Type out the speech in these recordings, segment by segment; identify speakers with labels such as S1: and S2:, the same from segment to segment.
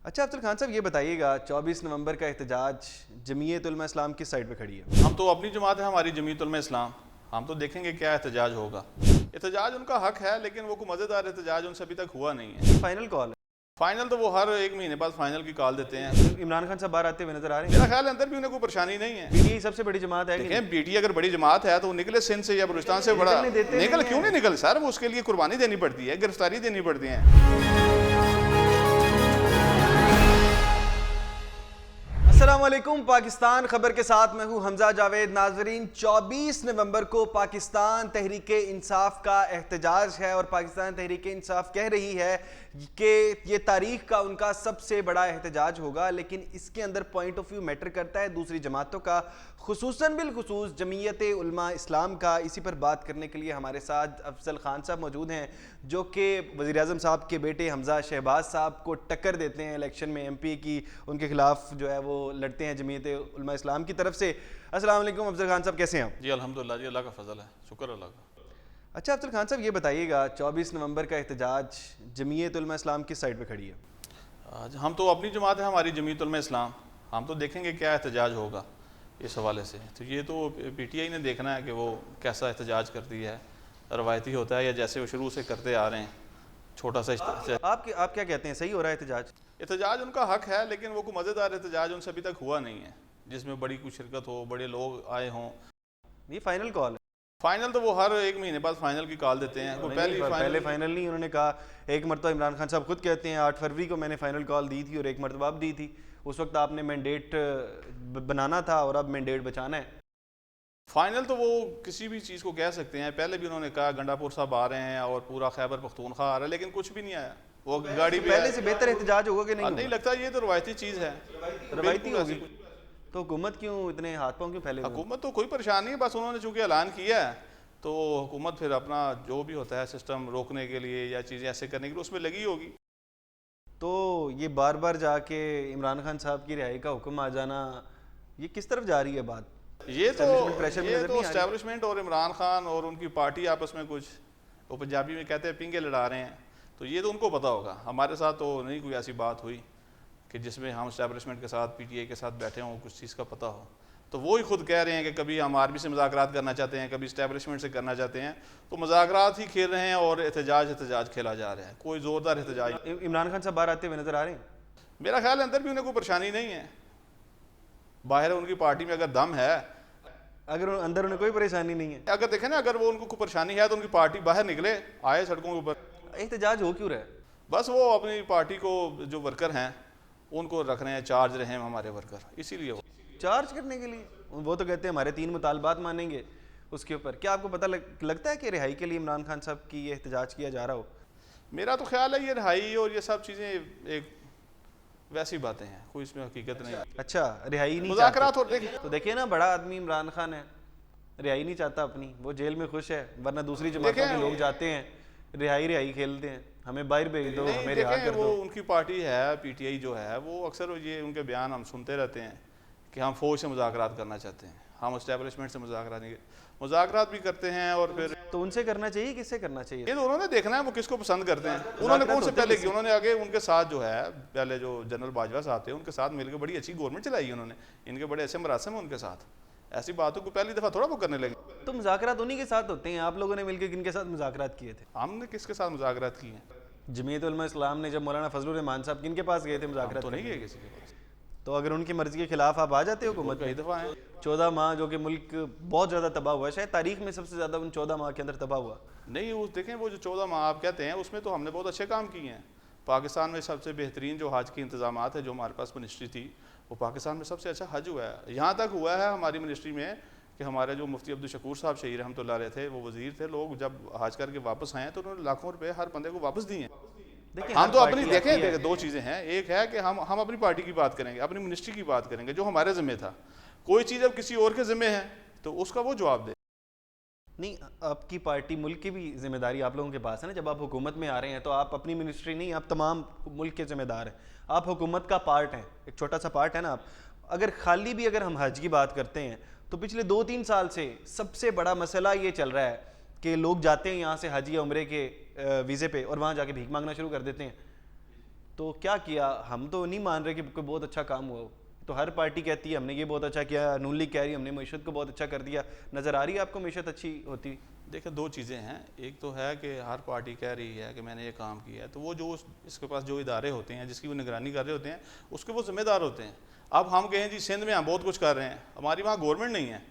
S1: अच्छा अफजल खान साहब ये बताइएगा 24 नवंबर का एहतजाज जमीयत उलमा इस्लाम किस साइड पे खड़ी है?
S2: हम तो अपनी जमात है हमारी जमीयत उलमा इस्लाम। हम तो देखेंगे क्या एहतजाज होगा। एहतजाज उनका हक है, लेकिन वो कोई मज़ेदार एहतजाज उनसे अभी तक हुआ नहीं है।
S1: फाइनल कॉल है।
S2: फाइनल तो वो हर एक महीने बाद फाइनल की कॉल देते हैं।
S1: इमरान खान साहब बाहर आते हुए नजर आ रहे हैं।
S2: मेरा ख्याल है अंदर भी उन्हें कोई परेशानी नहीं है।
S1: पीटीआई सबसे बड़ी जमात है कि
S2: देखें, पीटी अगर बड़ी जमात है तो वो निकले सिंध से या बलूचिस्तान से बड़ा निकल क्यों नहीं निकल सर। वो उसके लिए कुर्बानी देनी पड़ती है, गिरफ्तारी देनी पड़ती है।
S1: अस्सलामुअलैकुम, पाकिस्तान खबर के साथ मैं हूं हमजा जावेद। नाजरीन, 24 नवंबर को पाकिस्तान तहरीक इंसाफ का एहतजाज है और पाकिस्तान तहरीक इंसाफ कह रही है कि ये तारीख का उनका सबसे बड़ा एहतजाज होगा। लेकिन इसके अंदर पॉइंट ऑफ व्यू मैटर करता है दूसरी जमातों का, खुसूसन बिलखुसूस जमीयत उलमा इस्लाम का। इसी पर बात करने के लिए हमारे साथ अफजल खान साहब मौजूद हैं, जो कि वज़ीर आज़म साहब के बेटे हमजा शहबाज साहब को टक्कर देते हैं इलेक्शन में। MP की उनके खिलाफ जो है वो लड़ते हैं जमीयत उलमा इस्लाम की तरफ से। अस्सलाम वालेकुम अफजल खान साहब, कैसे हैं आप?
S2: जी अल्हम्दुलिल्लाह, जी अल्लाह का फजल है, शुक्र अल्लाह का।
S1: अच्छा अफजल खान साहब ये बताइएगा 24 नवंबर का एहतजाज जमीयत उलमा इस्लाम किस साइड पे खड़ी है?
S2: आज हम तो अपनी जमात है हमारी जमीयत उलमा इस्लाम। हम तो देखेंगे क्या एहतजाज होगा इस हवाले से। तो ये तो PTI ने देखना है कि वो कैसा एहतजाज करती है, रवायती होता है या जैसे वो शुरू से करते आ रहे हैं छोटा सा
S1: आप क्या कहते हैं, सही हो रहा है एहतजाज?
S2: एहतजाज उनका हक है, लेकिन वो कोई मज़ेदार एहतजाज उनसे अभी तक हुआ नहीं है जिसमें बड़ी कुछ शिरकत हो, बड़े लोग आए हों।
S1: ये फाइनल कॉल है।
S2: फाइनल तो वो हर एक महीने बाद फाइनल की कॉल देते हैं।
S1: पहले फाइनल नहीं, उन्होंने कहा एक मरतबा, इमरान खान साहब खुद कहते हैं 8 फरवरी को मैंने फाइनल कॉल दी थी और एक मरतबा अब दी थी। उस वक्त आपने मैंडेट बनाना था और अब मैंडेट बचाना है।
S2: फाइनल तो वो किसी भी चीज़ को कह सकते हैं। पहले भी उन्होंने कहा गंडापुर साहब आ रहे हैं और पूरा खैबर पख्तूनख्वा आ रहा है, लेकिन कुछ भी नहीं आया। वो गाड़ी पे
S1: पहले से बेहतर एहतजाज होगा कि
S2: नहीं लगता। ये तो रवायती चीज़ है,
S1: रवायती होगी। तो हुकूमत क्यों इतने हाथ पांव क्यों फैले?
S2: हुकूमत तो कोई परेशानी नहीं है, बस उन्होंने चूंकि ऐलान किया है तो हुकूमत फिर अपना जो भी होता है सिस्टम रोकने के लिए या चीज़ें ऐसे करने के लिए उसमें लगी होगी।
S1: तो ये बार बार जाके इमरान खान साहब की रिहाई का हुक्म आ जाना, ये किस तरफ जा रही है बात?
S2: ये तो एस्टैब्लिशमेंट और इमरान खान और उनकी पार्टी आपस में कुछ, वो पंजाबी में कहते हैं पिंगे लड़ा रहे हैं। तो ये तो उनको पता होगा। हमारे साथ तो नहीं कोई ऐसी बात हुई कि जिसमें हम एस्टैब्लिशमेंट के साथ PTI के साथ बैठे हों, कुछ चीज़ का पता हो। तो वो ही खुद कह रहे हैं कि कभी हम आर्मी से मुज़ाकरात करना चाहते हैं, कभी एस्टैब्लिशमेंट से करना चाहते हैं। तो मुज़ाकरात ही खेल रहे हैं और एहतजाज खेला जा रहा है। कोई ज़ोरदार एहतजाज।
S1: इमरान खान साहब बाहर आते हुए नजर आ रहे हैं।
S2: मेरा ख्याल है अंदर भी उन्हें कोई परेशानी नहीं है। बाहर उनकी पार्टी में अगर दम है,
S1: अगर अंदर उन्हें कोई परेशानी नहीं है,
S2: अगर देखें ना, अगर वो उनको कोई परेशानी है तो उनकी पार्टी बाहर निकले, आए सड़कों के ऊपर।
S1: एहतजाज हो क्यों रहा है?
S2: बस वो अपनी पार्टी को जो वर्कर हैं उनको रख रहे हैं, चार्ज रहे हैं हमारे वर्कर, इसीलिए वो
S1: चार्ज करने के लिए। वो तो कहते हैं हमारे 3 मुतालबात मानेंगे उसके ऊपर। क्या आपको पता लगता है कि रिहाई के लिए इमरान खान साहब की ये एहतजाज किया जा रहा हो?
S2: मेरा तो ख्याल है ये रिहाई और ये सब चीज़ें एक वैसी बातें हैं, कोई इसमें हकीकत नहीं।
S1: अच्छा, रिहाई नहीं
S2: मुज़ाकरात और
S1: तो देखिए ना, बड़ा आदमी इमरान खान है, रिहाई नहीं चाहता अपनी, वो जेल में खुश है। वरना दूसरी जमातों के लोग जाते हैं रिहाई खेलते हैं, हमें बाहर भेज दो, हमें रिहा कर दो।
S2: उनकी पार्टी है PTI जो है, वो अक्सर ये उनके बयान हम सुनते रहते हैं कि हम फौज से मुज़ाकरात करना चाहते हैं, हम एस्टैब्लिशमेंट से मुज़ाकरात भी करते हैं। और फिर
S1: तो उनसे करना चाहिए, किससे करना चाहिए?
S2: ये तो उन्होंने देखना है वो किसको पसंद करते हैं। उन्होंने कौन से पहले की, उन्होंने आगे उनके साथ जो है पहले जो जनरल बाजवा साहब थे उनके साथ मिलकर बड़ी अच्छी गवर्नमेंट चलाई उन्होंने। इनके बड़े अच्छे मरासम हैं उनके साथ। ऐसी बातों को पहली दफ़ा थोड़ा वो करने लगे।
S1: तो मुज़ाकरात उन्हीं के साथ होते हैं। आप लोगों ने मिलकर किनके साथ मुज़ाकरात किए थे?
S2: हमने किसके साथ मुज़ाकरात किए हैं?
S1: जमीयत उलमा इस्लाम ने जब मौलाना फजलुर रहमान साहब किनके पास गए थे मुज़ाकरात?
S2: तो नहीं गए किसी के पास।
S1: तो अगर उनकी मर्जी के खिलाफ आप आ जाते हो हुकूमत
S2: कई दफ़ा है।
S1: 14 माह जो कि मुल्क बहुत ज़्यादा तबाह हुआ है, शायद तारीख में सबसे ज़्यादा उन 14 माह के अंदर तबाह हुआ।
S2: नहीं, वो देखें, वो जो 14 माह आप कहते हैं उसमें तो हमने बहुत अच्छे काम किए हैं। पाकिस्तान में सबसे बेहतरीन जो हज के इंतजाम है, जो हमारे पास मिनिस्ट्री थी, वो पाकिस्तान में सबसे अच्छा हज हुआ है। यहाँ तक हुआ है हमारी मिनिस्ट्री में कि हमारे जो मुफ्ती अब्दुल शकूर साहब शहीद रहमतुल्लाह अलैह थे, वो वज़ीर थे। लोग जब हज करके वापस आए तो उन्होंने लाखों रुपए हर बंदे को वापस दिए। हम तो अपनी देखें, दो चीज़ें हैं। एक है कि हम अपनी पार्टी की बात करेंगे, अपनी मिनिस्ट्री की बात करेंगे जो हमारे ज़िम्मे था। कोई चीज़ अब किसी और के ज़िम्मे है तो उसका वो जवाब दे।
S1: नहीं, आपकी पार्टी, मुल्क की भी जिम्मेदारी आप लोगों के पास है ना। जब आप हुकूमत में आ रहे हैं तो आप अपनी मिनिस्ट्री नहीं, आप तमाम मुल्क के जिम्मेदार हैं। आप हुकूमत का पार्ट हैं, एक छोटा सा पार्ट है ना आप। अगर खाली भी अगर हम हज की बात करते हैं तो पिछले 2-3 साल से सबसे बड़ा मसला ये चल रहा है कि लोग जाते हैं यहाँ से हज या उम्रे के वीज़े पे और वहाँ जाके भीख मांगना शुरू कर देते हैं। तो क्या किया? हम तो नहीं मान रहे कि कोई बहुत अच्छा काम हुआ हो, तो हर पार्टी कहती है हमने ये बहुत अच्छा किया, नून लीग कह रही है हमने मईशत को बहुत अच्छा कर दिया। नज़र आ रही है आपको मईशत अच्छी होती?
S2: देखिए, दो चीज़ें हैं। एक तो है कि हर पार्टी कह रही है कि मैंने ये काम किया है, तो वो जो इसके पास जो इदारे होते हैं जिसकी वो निगरानी कर रहे होते हैं उसके वो जिम्मेदार होते हैं। अब हम कहें जी सिंध में हम बहुत कुछ कर रहे हैं, हमारी वहाँ गवर्नमेंट नहीं है,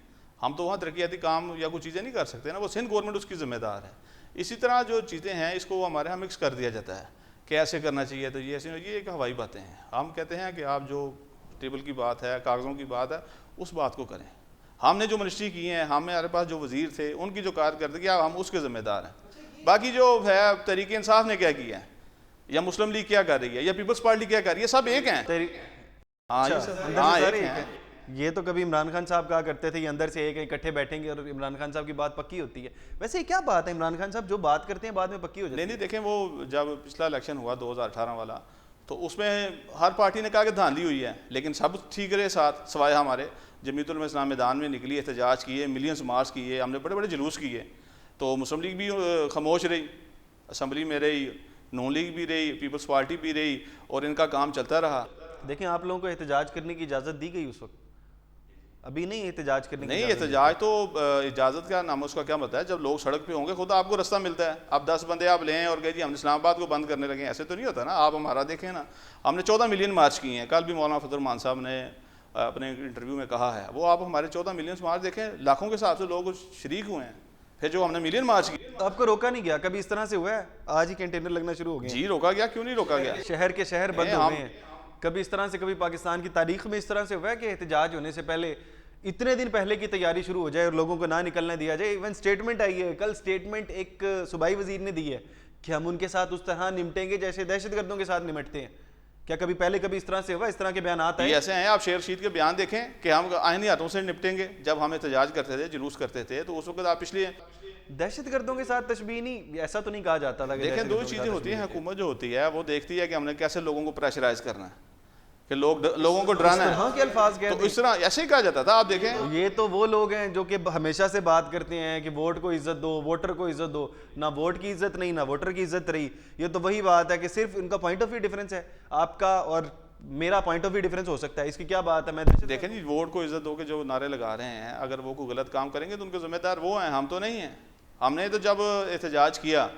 S2: हम तो वहाँ तरक्याती काम या कुछ चीज़ें नहीं कर सकते ना, वो सिंध गवर्नमेंट उसकी जिम्मेदार है। इसी तरह जो चीज़ें हैं इसको हमारे यहाँ मिक्स कर दिया जाता है कि ऐसे करना चाहिए, तो ये ऐसे, ये एक हवाई बातें हैं। हम कहते हैं कि आप जो टेबल की बात है, कागज़ों की बात है, उस बात को करें। हमने जो मिनिस्ट्री की है, हमारे पास जो वजीर थे उनकी जो कारकर्दगी हम उसके ज़िम्मेदार हैं। बाकी जो है तहरीक इंसाफ ने क्या किया है, या मुस्लिम लीग क्या कर रही है, या पीपल्स पार्टी क्या कर रही है, सब एक हैं। हाँ,
S1: हाँ, एक हैं। ये तो कभी इमरान खान साहब कहा करते थे ये अंदर से एक इकट्ठे बैठेंगे और इमरान खान साहब की बात पक्की होती है। वैसे ये क्या बात है, इमरान खान साहब जो बात करते हैं बाद में पक्की हो जाती है?
S2: नहीं, देखें, वो जब पिछला इलेक्शन हुआ 2018 वाला, तो उसमें हर पार्टी ने कहा कि धांधली हुई है, लेकिन सब ठीक रहे साथ, सवाए हमारे। जमीयतुल उलमा इस्लाम मैदान में निकली, एहतजाज किए, मिलियंस मार्च किए, हमने बड़े बड़े जुलूस किए। तो मुस्लिम लीग भी खामोश रही, असम्बली में रही, नून लीग भी रही, पीपल्स पार्टी भी रही, और इनका काम चलता रहा।
S1: देखें, आप लोगों को एहतजाज करने की इजाज़त दी गई उस वक्त? अभी नहीं एहतजाज करने की
S2: नहीं,
S1: इजाज़त
S2: एहतजाज तो इजाज़त का नाम उसका क्या मतलब है, जब लोग सड़क पे होंगे खुद आपको रास्ता मिलता है। आप 10 बंदे आप लें और कहें जी हम इस्लामाबाद को बंद करने लगे, ऐसे तो नहीं होता ना। आप हमारा देखें ना, हमने 14 मिलियन मार्च किए हैं। कल भी मौलाना फजल रहमान साहब ने अपने इंटरव्यू में कहा है, वो आप हमारे 14 मिलियन मार्च देखें, लाखों के हिसाब से लोग शरीक हुए हैं। फिर जो हमने मिलियन मार्च किए,
S1: तो आपको रोका नहीं गया? कभी इस तरह से हुआ है? आज ही कंटेनर लगना शुरू हो गए?
S2: जी रोका गया, क्यों नहीं रोका गया।
S1: शहर के शहर बंद हो गए हैं। कभी इस तरह से, कभी पाकिस्तान की तारीख में इस तरह से हुआ है कि एहतजाज होने से पहले इतने दिन पहले की तैयारी शुरू हो जाए और लोगों को ना निकलने दिया जाए? इवन स्टेटमेंट आई है, कल स्टेटमेंट एक सूबाई वजीर ने दी है कि हम उनके साथ उस तरह निपटेंगे जैसे दहशतगर्दों के साथ निपटते हैं। क्या कभी पहले कभी इस तरह से हुआ? इस तरह के बयान आते हैं?
S2: ऐसे हैं, आप शेर शीट के बयान देखें कि हम आईनी हाथों से निपटेंगे। जब हम एहतजाज करते थे, जुलूस करते थे, तो उस वक्त आप पिछले
S1: दहशतगर्दों के साथ तशबीह नहीं, ऐसा तो नहीं कहा जाता था।
S2: देखें, दो चीज़ें होती हैं। हुकूमत जो होती है वो देखती है कि हमने कैसे लोगों को प्रेशराइज करना है, कि लोगों को डराना है।
S1: हाँ, के अल्फाज कहते
S2: तो इस तरह ऐसे ही कहा जाता था। आप देखें,
S1: ये तो वो लोग हैं जो कि हमेशा से बात करते हैं कि वोट को इज्जत दो, वोटर को इज्जत दो। ना वोट की इज्जत नहीं, ना वोटर की इज्जत रही। ये तो वही बात है कि सिर्फ इनका पॉइंट ऑफ व्यू डिफरेंस है, आपका और मेरा पॉइंट ऑफ व्यू डिफरेंस हो सकता है। इसकी क्या बात है? मैं
S2: देखें जी, वोट को इज्जत दो के जो नारे लगा रहे हैं, अगर वो कोई गलत काम करेंगे तो उनके जिम्मेदार वो हैं, हम तो नहीं हैं। हमने तो जब एहतजाज किया,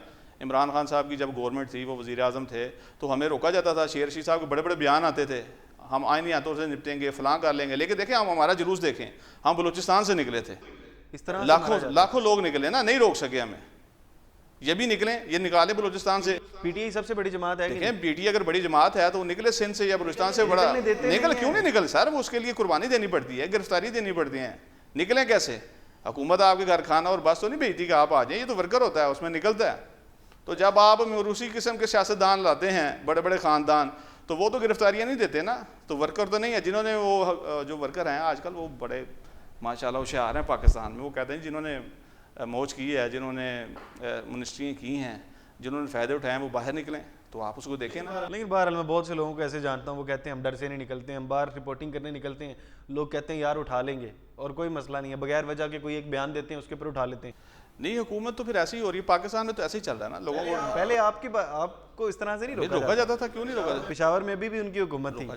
S2: इमरान खान साहब की जब गवर्नमेंट थी, वो वज़ीर आज़म थे, तो हमें रोका जाता था। शेर शीह साहब के बड़े बड़े बयान आते थे, हम आईनी हाथों से निपटेंगे, फलां कर लेंगे। लेकिन देखें, हम हमारा जुलूस देखें, हम बलूचिस्तान से निकले थे,
S1: इस तरह
S2: लाखों लोग निकले ना, नहीं रोक सके हमें। ये भी निकले, ये निकाले बलूचिस्तान से।
S1: पीटीआई सबसे बड़ी जमात है।
S2: देखें, पीटीआई अगर बड़ी जमात है तो निकले सिंध से या बलूचिस्तान से। बड़ा निकल क्यों नहीं निकल सर? वो उसके लिए कुर्बानी देनी पड़ती है, गिरफ्तारी देनी पड़ती है। निकले कैसे? हुकूमत आपके घर खाना और बस तो नहीं भेजती कि आप आ जाए, ये तो वर्कर होता है, उसमें निकलता है। तो जब आप रूसी किस्म के सियासतदान लाते हैं, बड़े बड़े ख़ानदान, तो वो तो गिरफ्तारियाँ नहीं देते ना। तो वर्कर तो नहीं है जिन्होंने, वो जो वर्कर हैं आजकल वो बड़े माशाल्लाह होशियार हैं पाकिस्तान में। वो कहते हैं जिन्होंने मौज की है, जिन्होंने मिनिस्ट्रियाँ की हैं, जिन्होंने फ़ायदे उठाए, वो बाहर निकलें, तो आप उसको देखें ना।
S1: लेकिन बहरहाल मैं बहुत से लोगों को ऐसे जानता हूँ, वो कहते हैं हम डर से नहीं निकलते हैं, हम बाहर रिपोर्टिंग करने निकलते हैं, लोग कहते हैं यार उठा लेंगे, और कोई मसला नहीं है, बगैर वजह के कोई एक बयान देते हैं उसके ऊपर उठा लेते हैं।
S2: नहीं, हुकूमत तो फिर ऐसी ही हो रही है। पाकिस्तान में तो ऐसे ही चल रहा है ना। लोगों को
S1: पहले आपको इस तरह से नहीं
S2: रोका जाता था, क्यों नहीं रोका जाता?
S1: पेशावर में भी उनकी हुकूमत थी,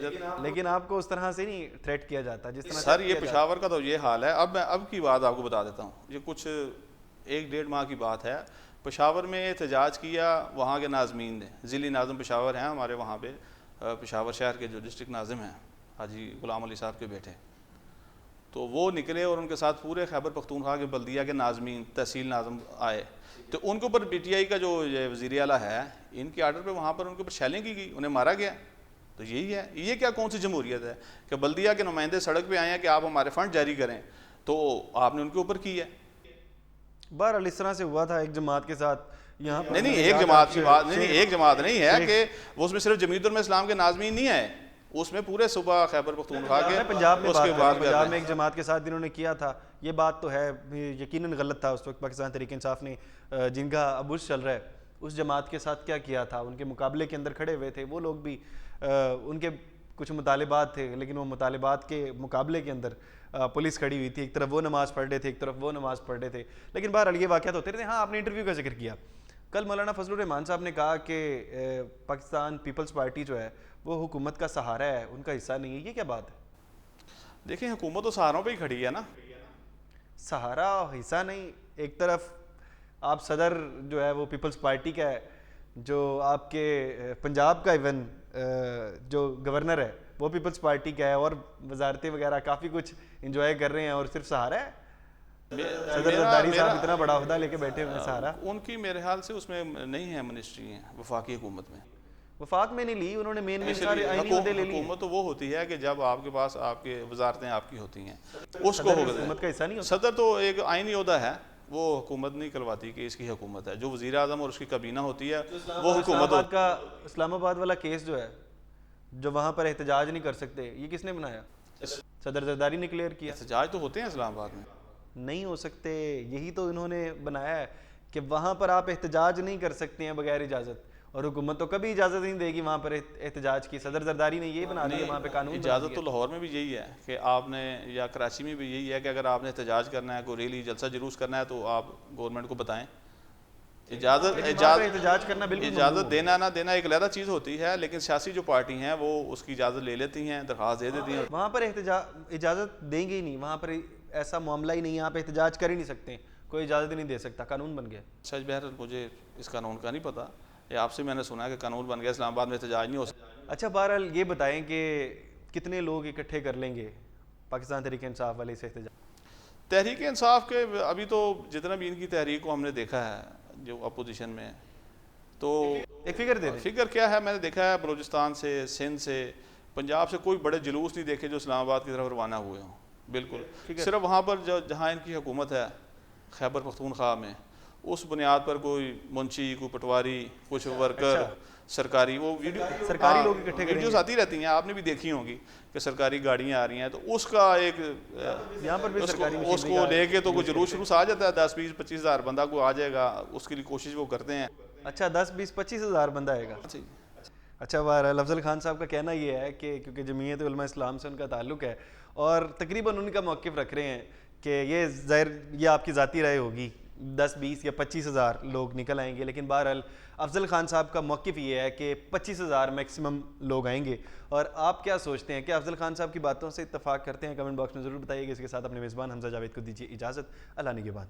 S1: लेकिन आपको उस तरह से नहीं थ्रेट किया जाता जिस तरह।
S2: सर, ये पेशावर का तो ये हाल है। अब मैं अब की बात आपको बता देता हूँ। ये कुछ 1-1.5 माह की बात है। पेशावर में एहतजाज किया वहाँ के नाज़मीन ने। ज़िली नाज़म पेशावर हैं हमारे वहाँ पे, पेशावर शहर के जो डिस्ट्रिक्ट नाज़िम हैं हाजी गुलाम अली साहब के बेटे, तो वो निकले और उनके साथ पूरे खैबर पख्तूनख्वा के बल्दिया के नाज़मीन, तहसील नाज़म आए। तो उनके ऊपर पीटीआई का जो वज़ीर आला है, इनके आर्डर पे वहाँ पर उनके ऊपर शैलिंग की गई, उन्हें मारा गया। तो यही है, ये क्या कौन सी जमहूरियत है कि बल्दिया के नुमाइंदे सड़क पे आए हैं कि आप हमारे फ़ंड जारी करें, तो आपने उनके ऊपर की है।
S1: बहरहाल इस तरह से हुआ था एक जमात के साथ यहाँ पर।
S2: नहीं, एक जमात की बात नहीं, एक जमात नहीं है कि वो उसमें सिर्फ जमीयतुल उलमा इस्लाम के नाज़मीन नहीं आए, उसमें पूरे सूबा खैबर पख्तूनख्वा के,
S1: पंजाब में पंजाब में
S2: में
S1: एक जमात के साथ जिन्होंने किया था। ये बात तो है, यकीनन गलत था उस वक्त पाकिस्तान तहरीक इंसाफ ने, जिनका अबुश चल रहा है, उस जमात के साथ क्या किया था। उनके मुकाबले के अंदर खड़े हुए थे वो लोग भी, उनके कुछ मुतालिबात थे, लेकिन वो मुतालिबात के मुकाबले के अंदर पुलिस खड़ी हुई थी। एक तरफ वो नमाज़ पढ़ रहे थे, एक तरफ वो नमाज़ पढ़ रहे थे। लेकिन बहरहाल ये वाक़यात होते रहते हैं। हाँ, आपने इंटरव्यू का जिक्र किया, कल मौलाना फजलुर रहमान साहब ने कहा कि पाकिस्तान पीपल्स पार्टी जो है वो हुकूमत का सहारा है, उनका हिस्सा नहीं है। ये क्या बात है?
S2: देखिए, हुकूमत तो सहारों पे ही खड़ी है ना।
S1: सहारा हिस्सा नहीं। एक तरफ आप सदर जो है वो पीपल्स पार्टी का है, जो आपके पंजाब का इवन जो गवर्नर है वो पीपल्स पार्टी का है, और वजारतें वगैरह काफ़ी कुछ इंजॉय कर रहे हैं, और सिर्फ सहारा है। सदर जरदारी साहब इतना बड़ा अहदा लेके बैठे हुए हैं, सहारा
S2: उनकी मेरे ख्याल से उसमें नहीं है मिनिस्ट्री है वफाकी हुकूमत में।
S1: वफाक में नहीं ली उन्होंने, मेन सारे आईनी ओहदे ले लिए।
S2: हुकूमत तो वो होती है कि जब आपके पास आपके वजारतें आपकी होती हैं, उसको
S1: हुकूमत का हिस्सा नहीं होता।
S2: सदर तो एक आईनी ओहदा है, वो हुकूमत नहीं करवाती कि इसकी हुकूमत है। जो वज़ीर आज़म और उसकी काबीना होती है वो हुकूमत
S1: का। इस्लामाबाद वाला केस जो है, जो वहाँ पर एहतजाज नहीं कर सकते, ये किसने बनाया? सदर जरदारी ने क्लियर किया।
S2: एहतजाज तो होते हैं इस्लामाबाद में,
S1: नहीं हो सकते। यही तो इन्होंने बनाया है कि वहाँ पर आप एहतजाज नहीं कर सकते हैं बगैर इजाज़त, और हुकूमत तो कभी इजाज़त नहीं देगी वहाँ पर एहतजाज की। सदर जरदारी ने यही बना दिया, वहाँ पे कानून।
S2: इजाज़त तो लाहौर में भी यही है कि आपने, या कराची में भी यही है कि अगर आपने एहतजाज करना है, कोई रैली जलसा जुलूस करना है, तो आप गवर्नमेंट को बताएं।
S1: एहतजाज करना बिल्कुल
S2: इजाज़त देना ना देना एक अलग चीज़ होती है, लेकिन सियासी जो पार्टी हैं वो उसकी इजाज़त ले लेती हैं, दरख्वास्त दे देती हैं।
S1: वहाँ पर इजाज़त देंगे ही नहीं, वहाँ पर ऐसा मामला ही नहीं है, आप एहतजाज कर ही नहीं सकते, कोई इजाज़त ही नहीं दे सकता, कानून बन गया।
S2: सच बहरहाल मुझे इस कानून का नहीं पता, ये आपसे मैंने सुना है कि कानून बन गया, इस्लामाबाद में एहतजाज नहीं हो सकता।
S1: अच्छा, बहरहाल ये बताएं कि कितने लोग इकट्ठे कर लेंगे पाकिस्तान तहरीक इंसाफ वाले से एहतजाज?
S2: तहरीक इंसाफ के अभी तो जितना भी इनकी तहरीक को हमने देखा है जो अपोजिशन में, तो
S1: एक फिगर दे दें।
S2: फिगर क्या है, मैंने देखा है बलूचिस्तान से, सिंध से, पंजाब से कोई बड़े जुलूस नहीं देखे जो इस्लामाबाद की तरफ रवाना हुए हों। बिल्कुल, सिर्फ वहाँ पर जो जहाँ इनकी हुकूमत है खैबर पख्तूनख्वा में, उस बुनियाद पर कोई मुंशी, कोई पटवारी, कुछ वर्कर, सरकारी वो वीडियो
S1: सरकारी लोग इकट्ठे
S2: वीडियोस आती रहती हैं, आपने भी देखी होंगी कि सरकारी गाड़ियाँ आ रही हैं, तो उसका एक
S1: यहाँ पर भी
S2: उसको लेके तो कोई जुलूस शुरू आ जाता है, 10, 20, 25 हज़ार बंदा को आ जाएगा, उसके लिए कोशिश वो करते हैं।
S1: अच्छा, 10, 20, 25 हज़ार बंदा आएगा। अच्छा, बहरहाल अफजल खान साहब का कहना ये है कि क्योंकि जमीयत उलमा इस्लाम से उनका ताल्लुक है, और तकरीबन उनका मौक़िफ़ रख रहे हैं कि ये ज़ाहिर ये आपकी ज़ाती राय होगी, 10, 20 या 25 हज़ार लोग निकल आएंगे, लेकिन बहरहाल अफजल खान साहब का मौक़िफ़ ये है कि 25 हज़ार मैक्सिमम लोग आएंगे। और आप क्या सोचते हैं कि अफजल खान साहब की बातों से इत्तफाक करते हैं? कमेंट बॉक्स में ज़रूर बताइएगा। इसके साथ अपने मेज़बान हमजा जावेद को दीजिए इजाज़त। अल्लाह ने के बाद।